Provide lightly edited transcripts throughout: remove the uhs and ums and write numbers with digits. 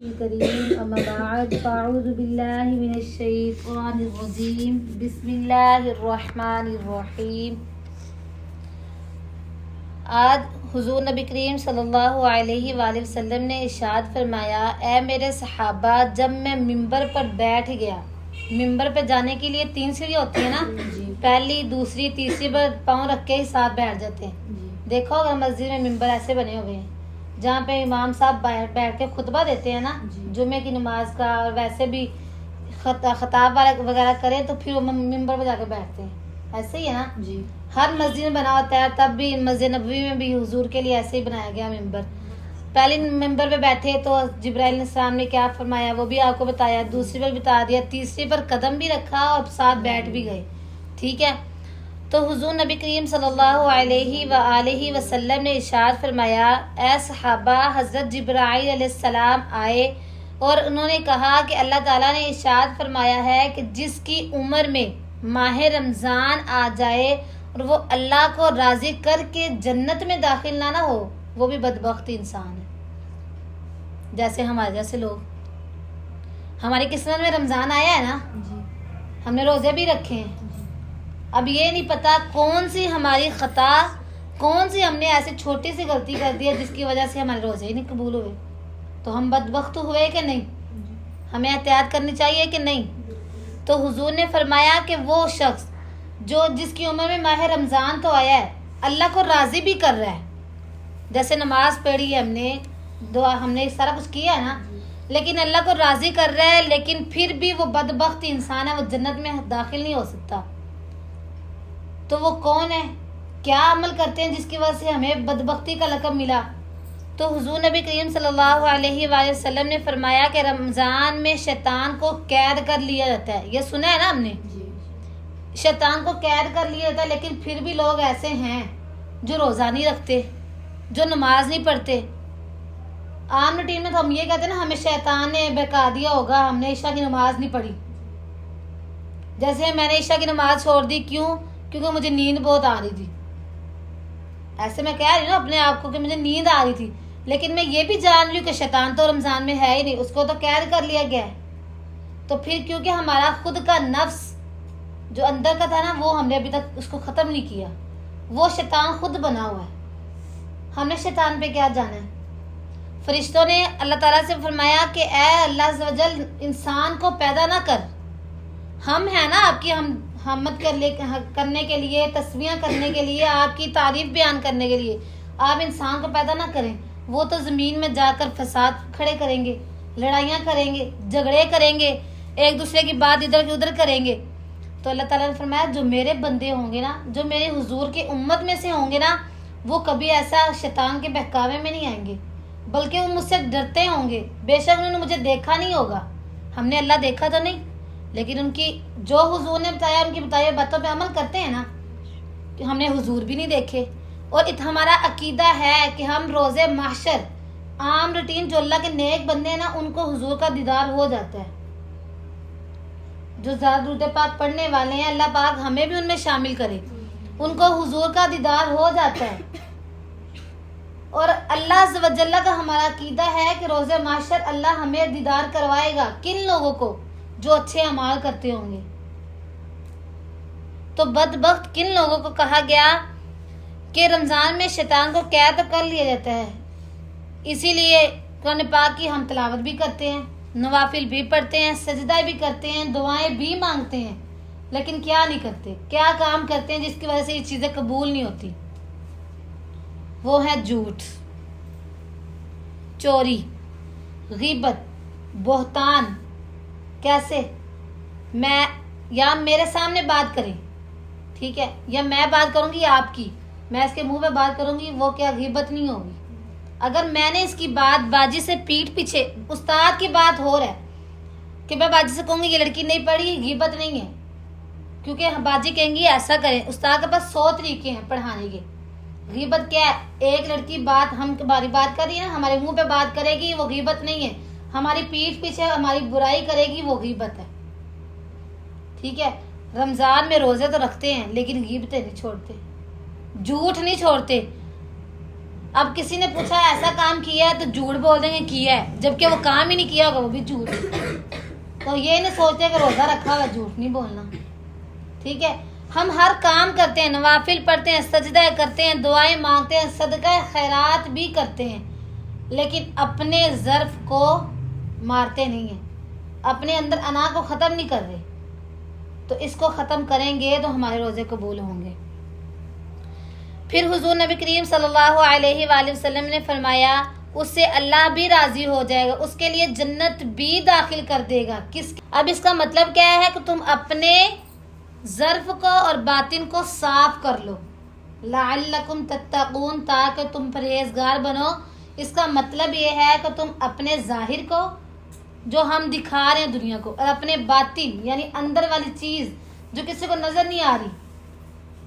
الكريم أما بعد فأعوذ بالله من الشيطان الرجيم بسم الله الرحمن الرحیم۔ آج حضور نبی کریم صلی اللہ علیہ وآلہ وسلم نے ارشاد فرمایا، اے میرے صحابہ، جب میں ممبر پر بیٹھ گیا، ممبر پہ جانے کے لیے 3 سیڑھیاں ہوتی ہیں نا، پہلی، دوسری، تیسری پر پاؤں رکھ کے ہی ساتھ بیٹھ جاتے ہیں۔ دیکھو اگر مسجد میں ممبر ایسے بنے ہوئے ہیں جہاں پہ امام صاحب بیٹھ کے خطبہ دیتے ہیں نا، جمعے کی نماز کا، اور ویسے بھی خطاب وغیرہ کریں تو پھر وہ ممبر پہ جا کے بیٹھتے ہیں، ایسے ہی ہے نا جی۔ ہر مسجد میں بنا ہوتا ہے، تب بھی مسجد نبوی میں بھی حضور کے لیے ایسے ہی بنایا گیا ممبر۔ پہلے ممبر پہ بیٹھے تو جبرائیل علیہ السلام نے کیا فرمایا وہ بھی آپ کو بتایا، دوسری پر بتا دیا، تیسری پر قدم بھی رکھا اور ساتھ بیٹھ بھی گئے، ٹھیک ہے۔ تو حضور نبی کریم صلی اللہ علیہ وآلہ وسلم نے ارشاد فرمایا، اے صحابہ، حضرت جبرائیل علیہ السلام آئے اور انہوں نے کہا کہ اللہ تعالیٰ نے ارشاد فرمایا ہے کہ جس کی عمر میں ماہ رمضان آ جائے اور وہ اللہ کو راضی کر کے جنت میں داخل نہ ہو، وہ بھی بدبخت انسان ہے۔ جیسے ہمارے جیسے لوگ، ہماری قسمت میں رمضان آیا ہے نا، ہم نے روزے بھی رکھے ہیں، اب یہ نہیں پتا کون سی ہماری خطا، کون سی ہم نے ایسی چھوٹی سی غلطی کر دی ہے جس کی وجہ سے ہمارے روزے ہی نہیں قبول ہوئے، تو ہم بدبخت ہوئے کہ نہیں؟ ہمیں احتیاط کرنی چاہیے کہ نہیں؟ تو حضور نے فرمایا کہ وہ شخص جس کی عمر میں ماہ رمضان تو آیا ہے، اللہ کو راضی بھی کر رہا ہے، جیسے نماز پڑھی ہے ہم نے، دعا ہم نے سارا کچھ کیا ہے نا، لیکن اللہ کو راضی کر رہا ہے، لیکن پھر بھی وہ بدبخت انسان ہے، وہ جنت میں داخل نہیں ہو سکتا۔ تو وہ کون ہے؟ کیا عمل کرتے ہیں جس کی وجہ سے ہمیں بدبختی کا لقب ملا؟ تو حضور نبی کریم صلی اللہ علیہ وآلہ وسلم نے فرمایا کہ رمضان میں شیطان کو قید کر لیا جاتا ہے، یہ سنا ہے نا ہم نے، شیطان کو قید کر لیا جاتا ہے، لیکن پھر بھی لوگ ایسے ہیں جو روزہ نہیں رکھتے، جو نماز نہیں پڑھتے۔ عام روٹین میں تو ہم یہ کہتے ہیں نا، ہمیں شیطان نے بہکا دیا ہوگا، ہم نے عشاء کی نماز نہیں پڑھی، جیسے میں نے عشاء کی نماز چھوڑ دی، کیوں؟ کیونکہ مجھے نیند بہت آ رہی تھی، ایسے میں کہہ رہی ہوں اپنے آپ کو کہ مجھے نیند آ رہی تھی، لیکن میں یہ بھی جان رہی ہوں کہ شیطان تو رمضان میں ہے ہی نہیں، اس کو تو قید کر لیا گیا ہے۔ تو پھر کیونکہ ہمارا خود کا نفس جو اندر کا تھا نا، وہ ہم نے ابھی تک اس کو ختم نہیں کیا، وہ شیطان خود بنا ہوا ہے، ہم نے شیطان پہ کیا جانا ہے؟ فرشتوں نے اللہ تعالیٰ سے فرمایا کہ اے اللہ عز و جل، انسان کو پیدا نہ کر، ہم ہیں نا آپ کی حمد کرنے کے لیے، تسبیحاں کرنے کے لیے، آپ کی تعریف بیان کرنے کے لیے، آپ انسان کو پیدا نہ کریں، وہ تو زمین میں جا کر فساد کھڑے کریں گے، لڑائیاں کریں گے، جھگڑے کریں گے، ایک دوسرے کی بات ادھر کی ادھر کریں گے۔ تو اللہ تعالیٰ نے فرمایا جو میرے بندے ہوں گے نا، جو میرے حضور کی امت میں سے ہوں گے نا، وہ کبھی ایسا شیطان کے بہکاوے میں نہیں آئیں گے، بلکہ وہ مجھ سے ڈرتے ہوں گے۔ بے شک انہوں نے مجھے دیکھا نہیں ہوگا، ہم نے اللہ دیکھا تو نہیں، لیکن ان کی جو حضور نے بتایا، ان کی بتائی باتوں پہ عمل کرتے ہیں نا، کہ ہم نے حضور بھی نہیں دیکھے۔ اور ہمارا عقیدہ ہے کہ ہم روز محشر، عام روٹین جو اللہ کے نیک بندے ہیں نا، ان کو حضور کا دیدار ہو جاتا ہے، جو زیادہ درود پاک پڑھنے والے ہیں، اللہ پاک ہمیں بھی ان میں شامل کرے، ان کو حضور کا دیدار ہو جاتا ہے۔ اور اللہ عز و جل کا ہمارا عقیدہ ہے کہ روز محشر اللہ ہمیں دیدار کروائے گا، کن لوگوں کو؟ جو اچھے اعمال کرتے ہوں گے۔ تو بدبخت کن لوگوں کو کہا گیا کہ رمضان میں شیطان کو قید کر لیا جاتا ہے، اسی لیے قرآن پاک کی ہم تلاوت بھی کرتے ہیں، نوافل بھی پڑھتے ہیں، سجدہ بھی کرتے ہیں، دعائیں بھی مانگتے ہیں، لیکن کیا نہیں کرتے؟ کیا کام کرتے ہیں جس کی وجہ سے یہ چیزیں قبول نہیں ہوتی؟ وہ ہے جھوٹ، چوری، غیبت، بہتان۔ کیسے؟ میں یا میرے سامنے بات کریں، ٹھیک ہے، یا میں بات کروں گی آپ کی، میں اس کے منہ پہ بات کروں گی، وہ کیا غیبت نہیں ہوگی؟ اگر میں نے اس کی بات باجی سے پیٹھ پیچھے، استاد کی بات ہو رہا ہے کہ میں باجی سے کہوں گی یہ لڑکی نہیں پڑھی، غیبت نہیں ہے، کیونکہ باجی کہیں گی ایسا کریں، استاد کے پاس 100 طریقے ہیں پڑھانے کے۔ غیبت کیا ہے؟ ایک لڑکی بات، ہماری بات کر رہی ہے نا، ہمارے منہ پہ بات کرے گی، وہ غیبت نہیں ہے، ہماری پیٹھ پیچھے ہماری برائی کرے گی، وہ غیبت ہے، ٹھیک ہے۔ رمضان میں روزے تو رکھتے ہیں لیکن غیبتیں نہیں چھوڑتے، جھوٹ نہیں چھوڑتے، اب کسی نے پوچھا ایسا کام کیا ہے تو جھوٹ بول دیں گے کیا ہے، جبکہ وہ کام ہی نہیں کیا ہوگا وہ بھی جھوٹ. تو یہ نہیں سوچتے کہ روزہ رکھا ہوا جھوٹ نہیں بولنا. ٹھیک ہے، ہم ہر کام کرتے ہیں، نوافل پڑھتے ہیں، سجدہ کرتے ہیں، دعائیں مانگتے ہیں، صدقہ خیرات بھی کرتے ہیں، لیکن اپنے ظرف کو مارتے نہیں ہیں، اپنے اندر انا کو ختم نہیں کر رہے. تو اس کو ختم کریں گے تو ہمارے روزے قبول ہوں گے. پھر حضور نبی کریم صلی اللہ علیہ وآلہ وسلم نے فرمایا اس سے اللہ بھی راضی ہو جائے گا، اس کے لیے جنت بھی داخل کر دے گا. اب اس کا مطلب کیا ہے کہ تم اپنے ظرف کو اور باطن کو صاف کر لو، لعلکم تتقون، تاکہ تم پرہیزگار بنو. اس کا مطلب یہ ہے کہ تم اپنے ظاہر کو جو ہم دکھا رہے ہیں دنیا کو، اور اپنے باطن یعنی اندر والی چیز جو کسی کو نظر نہیں آ رہی.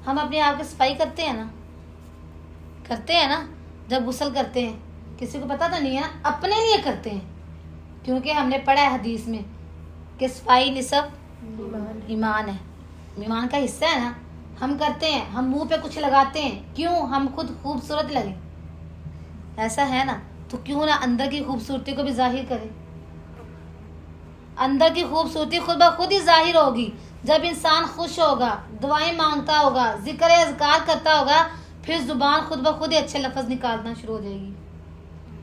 ہم اپنے آپ کی صفائی کرتے ہیں نا جب غسل کرتے ہیں، کسی کو پتہ تو نہیں ہے، اپنے لیے کرتے ہیں، کیونکہ ہم نے پڑھا ہے حدیث میں کہ صفائی نصف ایمان ہے، ایمان کا حصہ ہے نا. ہم کرتے ہیں، ہم منہ پہ کچھ لگاتے ہیں، کیوں؟ ہم خود خوبصورت لگیں، ایسا ہے نا. تو کیوں نہ اندر کی خوبصورتی کو بھی ظاہر کرے. اندر کی خوبصورتی خود بخود ہی ظاہر ہوگی جب انسان خوش ہوگا، دعائیں مانگتا ہوگا، ذکر اذکار کرتا ہوگا، پھر زبان خود بخود ہی اچھے لفظ نکالنا شروع ہو جائے گی.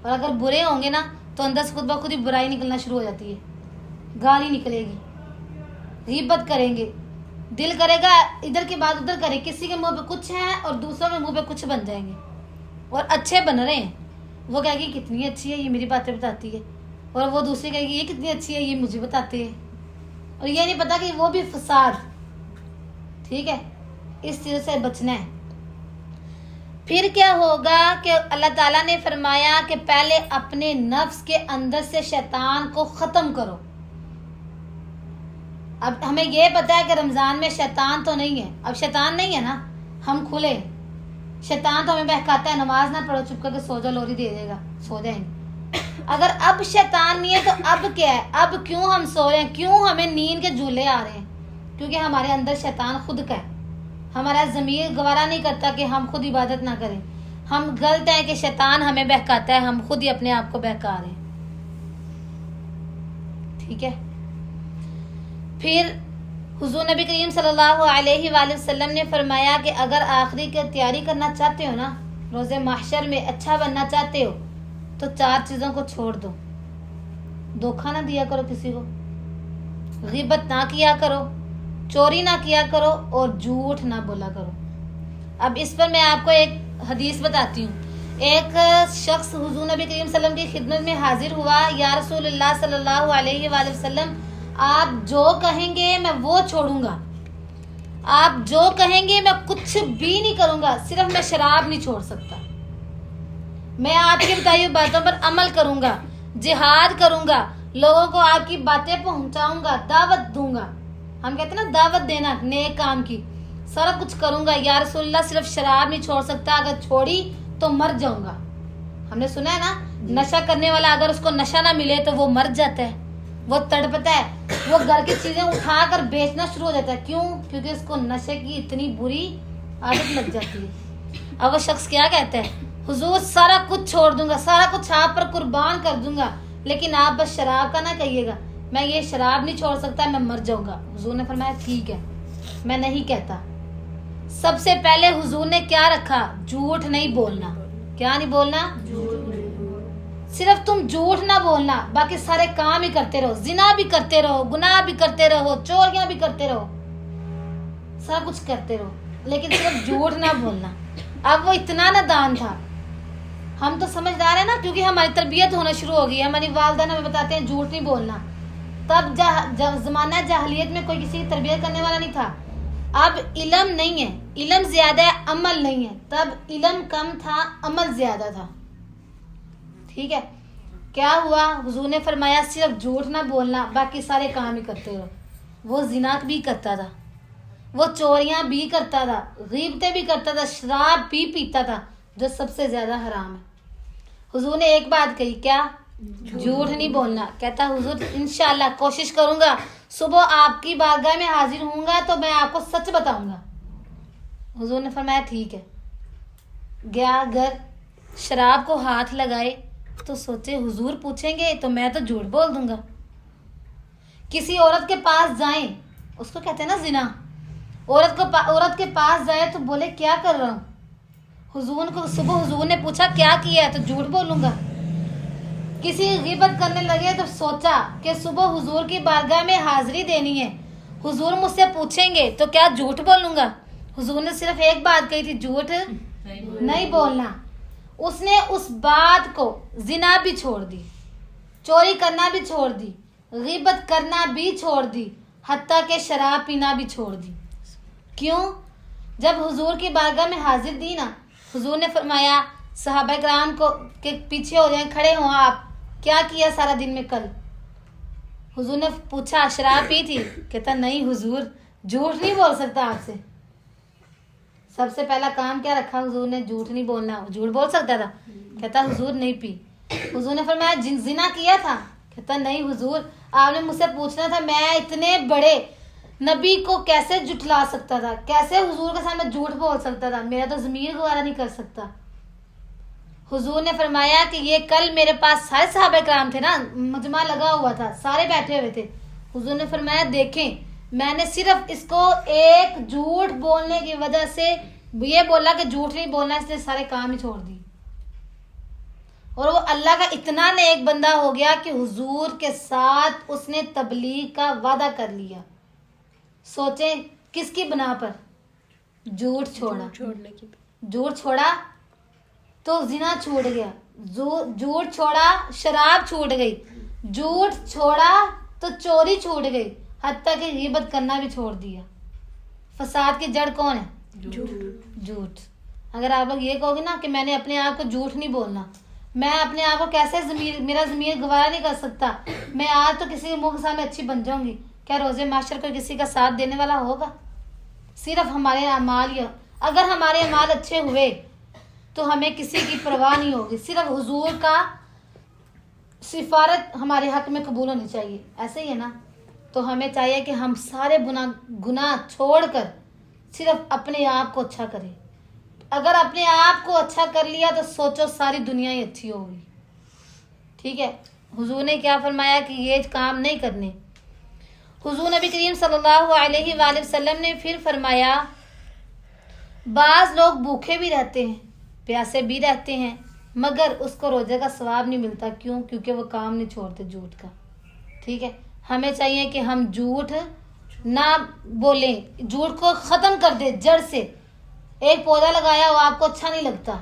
اور اگر برے ہوں گے نا تو اندر سے خود بخود ہی برائی نکلنا شروع ہو جاتی ہے، گالی نکلے گی، غیبت کریں گے، دل کرے گا ادھر کی بات ادھر کرے، کسی کے منہ پہ کچھ ہے اور دوسروں کے منہ پہ کچھ بن جائیں گے. اور اچھے بن رہے ہیں، وہ کہے گی کتنی اچھی ہے یہ میری باتیں بتاتی ہے، اور وہ دوسری کہے گی یہ کتنی اچھی ہے یہ مجھے بتاتے ہیں، اور یہ نہیں پتا کہ وہ بھی فساد. ٹھیک ہے، اس چیز سے بچنا ہے. پھر کیا ہوگا کہ اللہ تعالیٰ نے فرمایا کہ پہلے اپنے نفس کے اندر سے شیطان کو ختم کرو. اب ہمیں یہ پتا ہے کہ رمضان میں شیطان تو نہیں ہے، اب شیطان نہیں ہے نا، ہم کھلے. شیطان تو ہمیں بہکاتا ہے نماز نہ پڑھو، چپ کر کے سو جا، لوری دے دے گا، سو جائیں گے. اگر اب شیطان نہیں ہے تو اب کیا ہے؟ اب کیوں ہم سو رہے ہیں، کیوں ہمیں نیند کے جھولے آ رہے ہیں؟ کیونکہ ہمارے اندر شیطان خود کا ہے. ہمارا ضمیر گوارا نہیں کرتا کہ ہم خود عبادت نہ کریں. ہم غلط ہیں کہ شیطان ہمیں بہکاتا ہے، ہم خود ہی اپنے آپ کو بہکا رہے ہیں. ٹھیک ہے. پھر حضور نبی کریم صلی اللہ علیہ وآلہ وسلم نے فرمایا کہ اگر آخری کی تیاری کرنا چاہتے ہو نا، روز محشر میں اچھا بننا چاہتے ہو، تو 4 چیزوں کو چھوڑ دو. دھوکہ نہ دیا کرو کسی کو، غیبت نہ کیا کرو، چوری نہ کیا کرو، اور جھوٹ نہ بولا کرو. اب اس پر میں آپ کو ایک حدیث بتاتی ہوں. ایک شخص حضور نبی کریم صلی اللہ علیہ وسلم کی خدمت میں حاضر ہوا، یا رسول اللہ صلی اللہ علیہ وآلہ وسلم، آپ جو کہیں گے میں وہ چھوڑوں گا، آپ جو کہیں گے میں کچھ بھی نہیں کروں گا، صرف میں شراب نہیں چھوڑ سکتا. میں آپ کی بتائی ہوئی باتوں پر عمل کروں گا، جہاد کروں گا، لوگوں کو آپ کی باتیں پہنچاؤں گا، دعوت دوں گا. ہم کہتے ہیں نا دعوت دینا نیک کام کی، سارا کچھ کروں گا. یا رسول اللہ صرف شراب نہیں چھوڑ سکتا، اگر چھوڑی تو مر جاؤں گا. ہم نے سنا ہے نا، نشہ کرنے والا اگر اس کو نشہ نہ ملے تو وہ مر جاتا ہے، وہ تڑپتا ہے، وہ گھر کی چیزیں اٹھا کر بیچنا شروع ہو جاتا ہے. کیوں؟ کیونکہ اس کو نشے کی اتنی بری عادت لگ جاتی ہے. اب وہ شخص کیا کہتا ہے؟ حضور سارا کچھ چھوڑ دوں گا، سارا کچھ آپ پر قربان کر دوں گا، لیکن آپ بس شراب کا نہ کہیے گا، میں یہ شراب نہیں چھوڑ سکتا، میں مر جاؤں گا. حضور نے فرمایا ٹھیک ہے، میں نہیں کہتا. سب سے پہلے حضور نے کیا رکھا؟ جھوٹ نہیں بولنا. کیا نہیں بولنا؟ صرف تم جھوٹ نہ بولنا، باقی سارے کام ہی کرتے رہو، زنا بھی کرتے رہو، گناہ بھی کرتے رہو، چوریاں بھی کرتے رہو، سب کچھ کرتے رہو، لیکن صرف جھوٹ نہ بولنا. اب وہ اتنا نادان تھا. ہم تو سمجھدار ہیں نا، کیونکہ ہماری تربیت ہونا شروع ہو گئی. ہماری والدہ ہمیں بتاتے ہیں جھوٹ نہیں بولنا. تب زمانہ جاہلیت میں کوئی کسی کی تربیت کرنے والا نہیں تھا. اب علم نہیں ہے، علم زیادہ ہے، عمل نہیں ہے. تب علم کم تھا، عمل زیادہ تھا. ٹھیک ہے. کیا ہوا؟ حضور نے فرمایا صرف جھوٹ نہ بولنا، باقی سارے کام ہی کرتے رہو. وہ زنا بھی کرتا تھا، وہ چوریاں بھی کرتا تھا، غیبتیں بھی کرتا تھا، شراب بھی پیتا تھا، جو سب سے زیادہ حرام ہے. حضور نے ایک بات کہی، کیا؟ جھوٹ نہیں بولنا. کہتا حضور انشاءاللہ کوشش کروں گا، صبح آپ کی بارگاہ میں حاضر ہوں گا تو میں آپ کو سچ بتاؤں گا. حضور نے فرمایا ٹھیک ہے. گیا گھر، شراب کو ہاتھ لگائے تو سوچے حضور پوچھیں گے تو میں تو جھوٹ بول دوں گا. کسی عورت کے پاس جائیں, اس کو کہتے ہیں نا زنا, عورت کے پاس جائے تو بولے کیا کر رہا ہوں, حضور کو صبح حضور نے پوچھا کیا کیا ہے تو جھوٹ بولوں گا. کسی غیبت کرنے لگے تو سوچا کہ صبح حضور کی بارگاہ میں حاضری دینی ہے, حضور مجھ سے پوچھیں گے تو کیا جھوٹ بولوں گا. حضور نے صرف ایک بات کہی تھی, جھوٹ نہیں بولنا. اس نے اس بات کو زنا بھی چھوڑ دی, چوری کرنا بھی چھوڑ دی, غیبت کرنا بھی چھوڑ دی, حتیٰ کہ شراب پینا بھی چھوڑ دی. کیوں؟ جب حضور کی بارگاہ میں حاضر دی نا, حضور نے فرمایا صحابہ کرام کو کہ پیچھے ہو جائیں, کھڑے ہوں, آپ کیا کیا سارا دن میں کل. حضور نے پوچھا شراب پی تھی, کہتا نہیں حضور, جھوٹ نہیں بول سکتا آپ سے. سب سے پہلا کام کیا رکھا حضور نے, جھوٹ نہیں بولنا. جھوٹ بول سکتا تھا, کہتا حضور نہیں پی. حضور نے فرمایا زنا کیا تھا, کہتا نہیں حضور, آپ نے مجھ سے پوچھنا تھا, میں اتنے بڑے نبی کو کیسے جھٹلا سکتا تھا, کیسے حضور کے سامنے جھوٹ بول سکتا تھا, میرا تو ضمیر گوارا نہیں کر سکتا. حضور نے فرمایا کہ یہ کل میرے پاس سارے صحابہ کرام تھے نا, مجمع لگا ہوا تھا, سارے بیٹھے ہوئے تھے. حضور نے فرمایا دیکھیں, میں نے صرف اس کو ایک جھوٹ بولنے کی وجہ سے یہ بولا کہ جھوٹ نہیں بولنا, اس نے سارے کام ہی چھوڑ دی. اور وہ اللہ کا اتنا نیک بندہ ہو گیا کہ حضور کے ساتھ اس نے تبلیغ کا وعدہ کر لیا. سوچیں کس کی بنا پر, جھوٹ چھوڑا. جھوٹ چھوڑا تو زنا چھوٹ گیا, جھوٹ چھوڑا شراب چھوٹ گئی, جھوٹ چھوڑا تو چوری چھوٹ گئی, حتیٰ کہ غیبت کرنا بھی چھوڑ دیا. فساد کی جڑ کون ہے؟ جھوٹ. اگر آپ لوگ یہ کہو گے نا کہ میں نے اپنے آپ کو جھوٹ نہیں بولنا, میں اپنے آپ کو کیسے میرا ضمیر گوارا نہیں کر سکتا, میں آج تو کسی کے منہ کے سامنے اچھی بن جاؤں گی, کیا روزے معاشر کو کسی کا ساتھ دینے والا ہوگا؟ صرف ہمارے اعمال, اگر ہمارے اعمال اچھے ہوئے تو ہمیں کسی کی پرواہ نہیں ہوگی, صرف حضور کا سفارت ہمارے حق میں قبول ہونی چاہیے. ایسے ہی ہے نا, تو ہمیں چاہیے کہ ہم سارے گناہ چھوڑ کر صرف اپنے آپ کو اچھا کریں. اگر اپنے آپ کو اچھا کر لیا تو سوچو ساری دنیا ہی اچھی ہوگی. ٹھیک ہے, حضور نے کیا فرمایا کہ یہ کام نہیں کرنے. حضور نبی کریم صلی اللہ علیہ وآلہ وسلم نے پھر فرمایا بعض لوگ بھوکے بھی رہتے ہیں, پیاسے بھی رہتے ہیں, مگر اس کو روزے کا ثواب نہیں ملتا. کیوں؟ کیونکہ وہ کام نہیں چھوڑتے جھوٹ کا. ٹھیک ہے, ہمیں چاہیے کہ ہم جھوٹ نہ بولیں, جھوٹ کو ختم کر دیں جڑ سے. ایک پودا لگایا وہ آپ کو اچھا نہیں لگتا,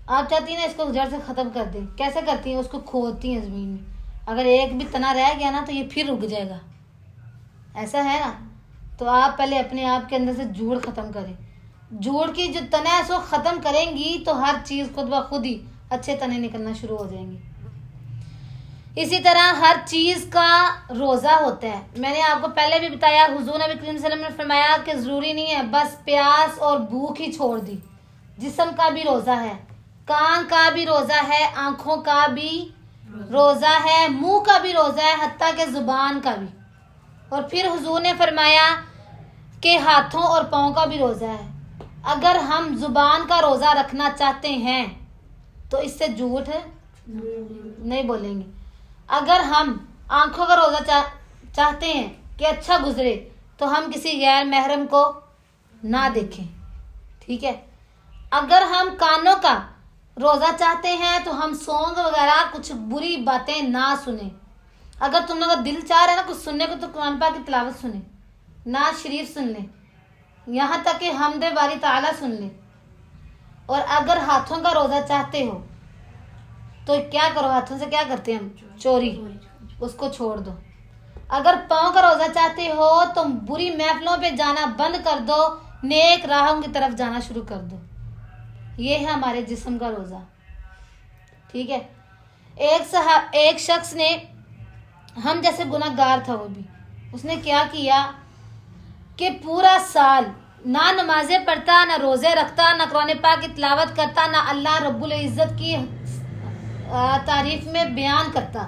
آپ چاہتی ہیں نا اس کو جڑ سے ختم کر دیں. کیسے کرتی ہیں؟ اس کو کھودتی ہیں زمین میں, اگر ایک بھی تنا رہ گیا نا تو یہ پھر رک جائے گا. ایسا ہے نا, تو آپ پہلے اپنے آپ کے اندر سے جھوٹ ختم کریں. جھوٹ کی جو تنہ ہے اس کو ختم کریں گی تو ہر چیز خود بخود ہی اچھے تنے نکلنا شروع ہو جائیں گی. اسی طرح ہر چیز کا روزہ ہوتا ہے. میں نے آپ کو پہلے بھی بتایا, حضور نبی کریم صلی اللہ علیہ وسلم نے فرمایا کہ ضروری نہیں ہے بس پیاس اور بھوک ہی چھوڑ دی. جسم کا بھی روزہ ہے, کان کا بھی روزہ ہے, آنکھوں کا بھی روزہ ہے, منہ کا بھی روزہ ہے, حتیٰ کہ زبان کا بھی. اور پھر حضور نے فرمایا کہ ہاتھوں اور پاؤں کا بھی روزہ ہے. اگر ہم زبان کا روزہ رکھنا چاہتے ہیں تو اس سے جھوٹ نہیں بولیں گے. اگر ہم آنکھوں کا روزہ چاہتے ہیں کہ اچھا گزرے تو ہم کسی غیر محرم کو نہ دیکھیں. ٹھیک ہے, اگر ہم کانوں کا روزہ چاہتے ہیں تو ہم سونگ وغیرہ کچھ بری باتیں نہ سنیں. اگر تم لوگ کا دل چاہ رہا ہے نا کچھ سننے کو تو قرآن پاک کی تلاوت سنیں, نعت شریف سن لیں, یہاں تک کہ حمد باری تعالیٰ سن لیں. اور اگر ہاتھوں کا روزہ چاہتے ہو تو کیا کرو, ہاتھوں سے کیا کرتے ہیں ہم, چوری, اس کو چھوڑ دو. اگر پاؤں کا روزہ چاہتے ہو تو بری محفلوں پہ جانا بند کر دو, نیک راہوں کی طرف جانا شروع کر دو. یہ ہے ہمارے جسم کا روزہ. ٹھیک ہے, ایک شخص نے, ہم جیسے گناہ گار تھا وہ بھی, اس نے کیا کیا کہ پورا سال نہ نمازیں پڑھتا, نہ روزے رکھتا, نہ قرآن پاک کی تلاوت کرتا, نہ اللہ رب العزت کی تعریف میں بیان کرتا,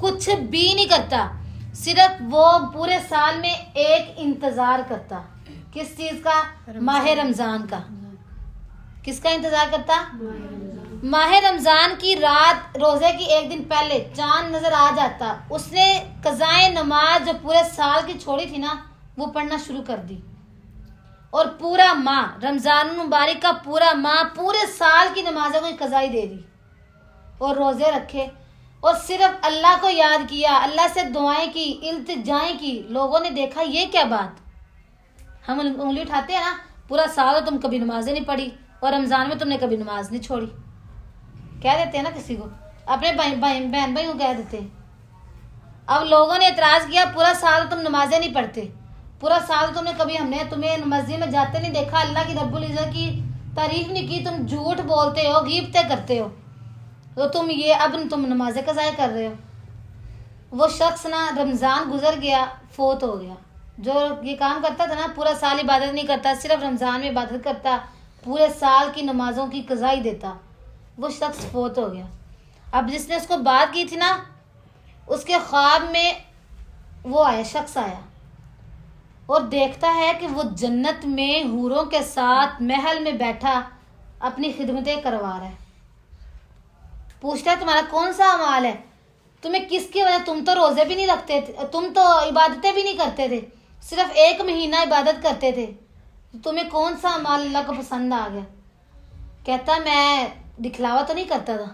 کچھ بھی نہیں کرتا. صرف وہ پورے سال میں ایک انتظار کرتا. کس چیز کا؟ ماہ رمضان کا. کس کا انتظار کرتا؟ ماہ رمضان کی رات روزے کی ایک دن پہلے چاند نظر آ جاتا، اس نے قضائے نماز جو پورے سال کی چھوڑی تھی نا وہ پڑھنا شروع کر دی، اور پورا ماہ رمضان المبارک کا پورا ماہ پورے سال کی نمازوں کو قضائی دے دی اور روزے رکھے، اور صرف اللہ کو یاد کیا، اللہ سے دعائیں کی، التجائیں کی۔ لوگوں نے دیکھا یہ کیا بات، ہم انگلی اٹھاتے ہیں نا، پورا سال تم کبھی نمازیں نہیں پڑھی اور رمضان میں تم نے کبھی نماز نہیں چھوڑی، کہہ دیتے ہیں نا کسی کو، اپنے بہن بھائی کو کہہ دیتے ہیں۔ اب لوگوں نے اعتراض کیا پورا سال تم نمازیں نہیں پڑھتے، پورا سال تم نے کبھی ہم نے تمہیں مسجد میں جاتے نہیں دیکھا، اللہ کی رب العزت کی تعریف نہیں کی، تم جھوٹ بولتے ہو، غیبتیں کرتے ہو، تو تم یہ اب تم نمازیں قضا کر رہے ہو۔ وہ شخص نا رمضان گزر گیا، فوت ہو گیا، جو یہ کام کرتا تھا نا، پورا سال عبادت نہیں کرتا، صرف رمضان میں عبادت کرتا، پورے سال کی نمازوں کی قضائی دیتا، وہ شخص فوت ہو گیا۔ اب جس نے اس کو بات کی تھی نا، اس کے خواب میں وہ آیا، شخص آیا اور دیکھتا ہے کہ وہ جنت میں حوروں کے ساتھ محل میں بیٹھا اپنی خدمتیں کروا رہا ہے۔ پوچھتا ہے تمہارا کون سا اعمال ہے، تمہیں کس کی وجہ، تم تو روزے بھی نہیں رکھتے تھے، تم تو عبادتیں بھی نہیں کرتے تھے، صرف 1 مہینہ عبادت کرتے تھے، تمہیں کون سا اعمال اللہ کو پسند آ گیا؟ کہتا میں دکھلاوا تو نہیں کرتا تھا،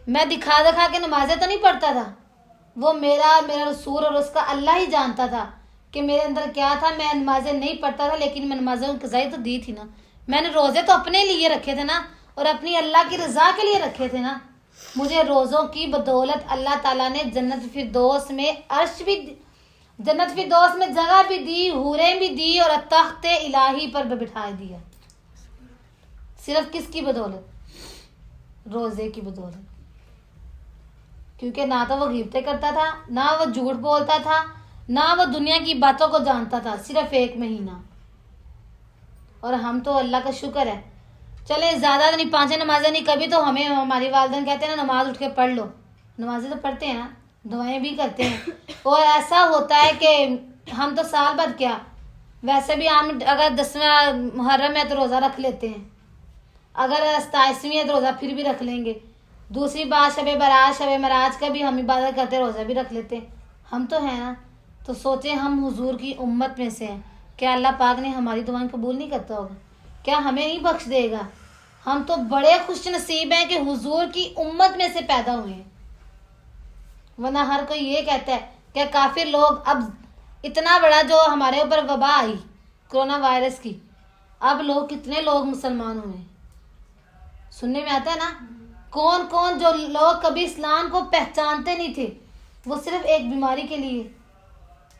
میں دکھا کے نمازیں تو نہیں پڑھتا تھا، وہ میرا رسول اور اس کا اللہ ہی جانتا تھا کہ میرے اندر کیا تھا۔ میں نمازیں نہیں پڑھتا تھا لیکن میں نمازوں کی قضائی تو دی تھی نا، میں نے روزے تو اپنے لیے رکھے تھے نا اور اپنی اللہ کی رضا کے لیے رکھے تھے نا۔ مجھے روزوں کی بدولت اللہ تعالیٰ نے جنت فردوس میں عرش بھی، جنت فردوس میں جگہ بھی دی، حوریں بھی دی اور تخت الہی پر بھی بٹھا دیا۔ صرف کس کی بدولت؟ روزے کی بدولت، کیونکہ نہ تو وہ غیبتیں کرتا تھا، نہ وہ جھوٹ بولتا تھا، نہ وہ دنیا کی باتوں کو جانتا تھا، صرف 1 مہینہ۔ اور ہم تو اللہ کا شکر ہے، چلے زیادہ نہیں، 5 نمازیں نہیں، کبھی تو ہمیں ہماری والدین کہتے ہیں نا نماز اٹھ کے پڑھ لو، نمازیں تو پڑھتے ہیں نا، دعائیں بھی کرتے ہیں۔ اور ایسا ہوتا ہے کہ ہم تو سال بعد کیا، ویسے بھی ہم اگر 10واں محرم ہے تو روزہ رکھ لیتے ہیں، اگر 27ویں ہے تو روزہ پھر بھی رکھ لیں گے، دوسری بات شب برات شب معراج کا بھی ہم عبادت کرتے، روزہ بھی رکھ لیتے ہیں، ہم تو ہیں نا۔ تو سوچیں ہم حضور کی امت میں سے ہیں، کیا اللہ پاک نے ہماری دعائیں قبول نہیں کرتا ہوگا؟ کیا ہمیں نہیں بخش دے گا؟ ہم تو بڑے خوش نصیب ہیں کہ حضور کی امت میں سے پیدا ہوئے ہیں، ورنہ ہر کوئی یہ کہتا ہے کہ کافر لوگ، اب اتنا بڑا جو ہمارے اوپر وبا آئی کرونا وائرس کی، اب لوگ کتنے لوگ مسلمان ہوئے ہیں، سننے میں آتا ہے نا، کون کون جو لوگ کبھی اسلام کو پہچانتے نہیں تھے، وہ صرف ایک بیماری کے لیے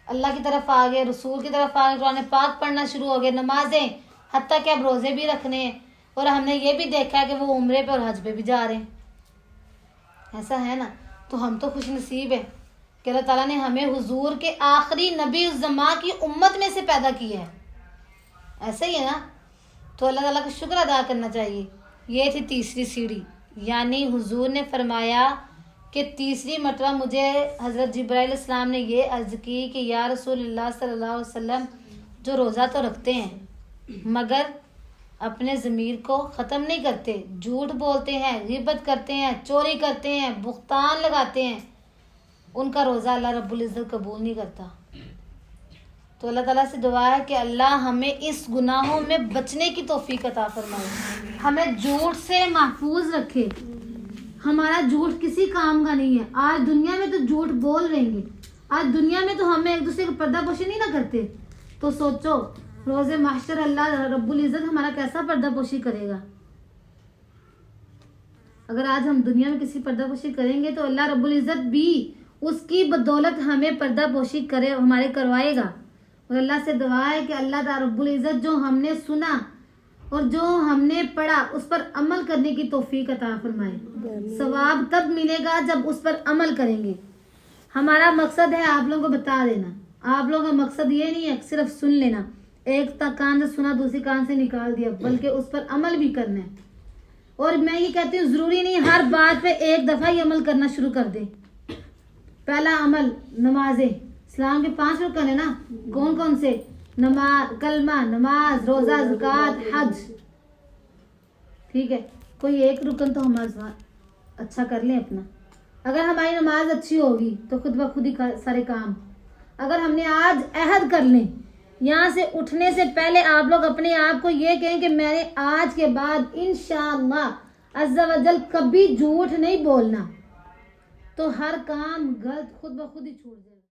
اللہ کی طرف آ گئے، رسول کی طرف آ گئے، قرآن پاک پڑھنا شروع ہو گئے، نمازیں، حتیٰ کہ اب روزے بھی رکھنے ہیں، اور ہم نے یہ بھی دیکھا ہے کہ وہ عمرے پہ اور حج پہ بھی جا رہے ہیں، ایسا ہے نا۔ تو ہم تو خوش نصیب ہے کہ اللہ تعالیٰ نے ہمیں حضور کے آخری نبی الزمان کی امت میں سے پیدا کیا ہے، ایسا ہی ہے نا۔ تو اللہ تعالیٰ کا شکر ادا کرنا چاہیے۔ یہ تھی تیسری سیڑھی، یعنی حضور نے فرمایا کہ تیسری مرتبہ مجھے حضرت جبرائیل علیہ السلام نے یہ عرض کی کہ یا رسول اللہ صلی اللہ علیہ وسلم، جو روزہ تو رکھتے ہیں مگر اپنے ضمیر کو ختم نہیں کرتے، جھوٹ بولتے ہیں، غیبت کرتے ہیں، چوری کرتے ہیں، بہتان لگاتے ہیں، ان کا روزہ اللہ رب العزت قبول نہیں کرتا۔ تو اللہ تعالیٰ سے دعا ہے کہ اللہ ہمیں اس گناہوں میں بچنے کی توفیق عطا فرمائے، ہمیں جھوٹ سے محفوظ رکھے، ہمارا جھوٹ کسی کام کا نہیں ہے۔ آج دنیا میں تو جھوٹ بول رہے ہیں، آج دنیا میں تو ہمیں ایک دوسرے کو پردہ پوشی نہیں نہ کرتے، تو سوچو روز محشر اللہ رب العزت ہمارا کیسا پردہ پوشی کرے گا۔ اگر آج ہم دنیا میں کسی پردہ پوشی کریں گے تو اللہ رب العزت بھی اس کی بدولت ہمیں پردہ پوشی کرے، ہمارے کروائے گا۔ اور اللہ سے دعا ہے کہ اللہ تعالی رب العزت جو ہم نے سنا اور جو ہم نے پڑھا اس پر عمل کرنے کی توفیق عطا فرمائے۔ ثواب تب ملے گا جب اس پر عمل کریں گے۔ ہمارا مقصد ہے آپ لوگوں کو بتا دینا، آپ لوگوں کا مقصد یہ نہیں ہے صرف سن لینا، ایک کان سے سنا دوسری کان سے نکال دیا، بلکہ اس پر عمل بھی کرنا ہے۔ اور میں یہ کہتی ہوں ضروری نہیں ہر بات پہ ایک دفعہ ہی عمل کرنا شروع کر دیں۔ پہلا عمل نمازیں، اسلام کے 5 رکن ہیں نا، کون کون سے؟ نماز، کلمہ، نماز، روزہ، زکوٰۃ، حج، ٹھیک ہے۔ کوئی ایک رکن تو ہمارے ساتھ اچھا کر لیں اپنا. اگر ہماری نماز اچھی ہوگی تو خود بخود ہی سارے کام. اگر ہم نے آج عہد کر لیں یہاں سے اٹھنے سے پہلے آپ لوگ اپنے آپ کو یہ کہیں کہ میں نے آج کے بعد انشاءاللہ عز و جل کبھی جھوٹ نہیں بولنا, تو ہر کام غلط خود بخود ہی چھوڑ جائے.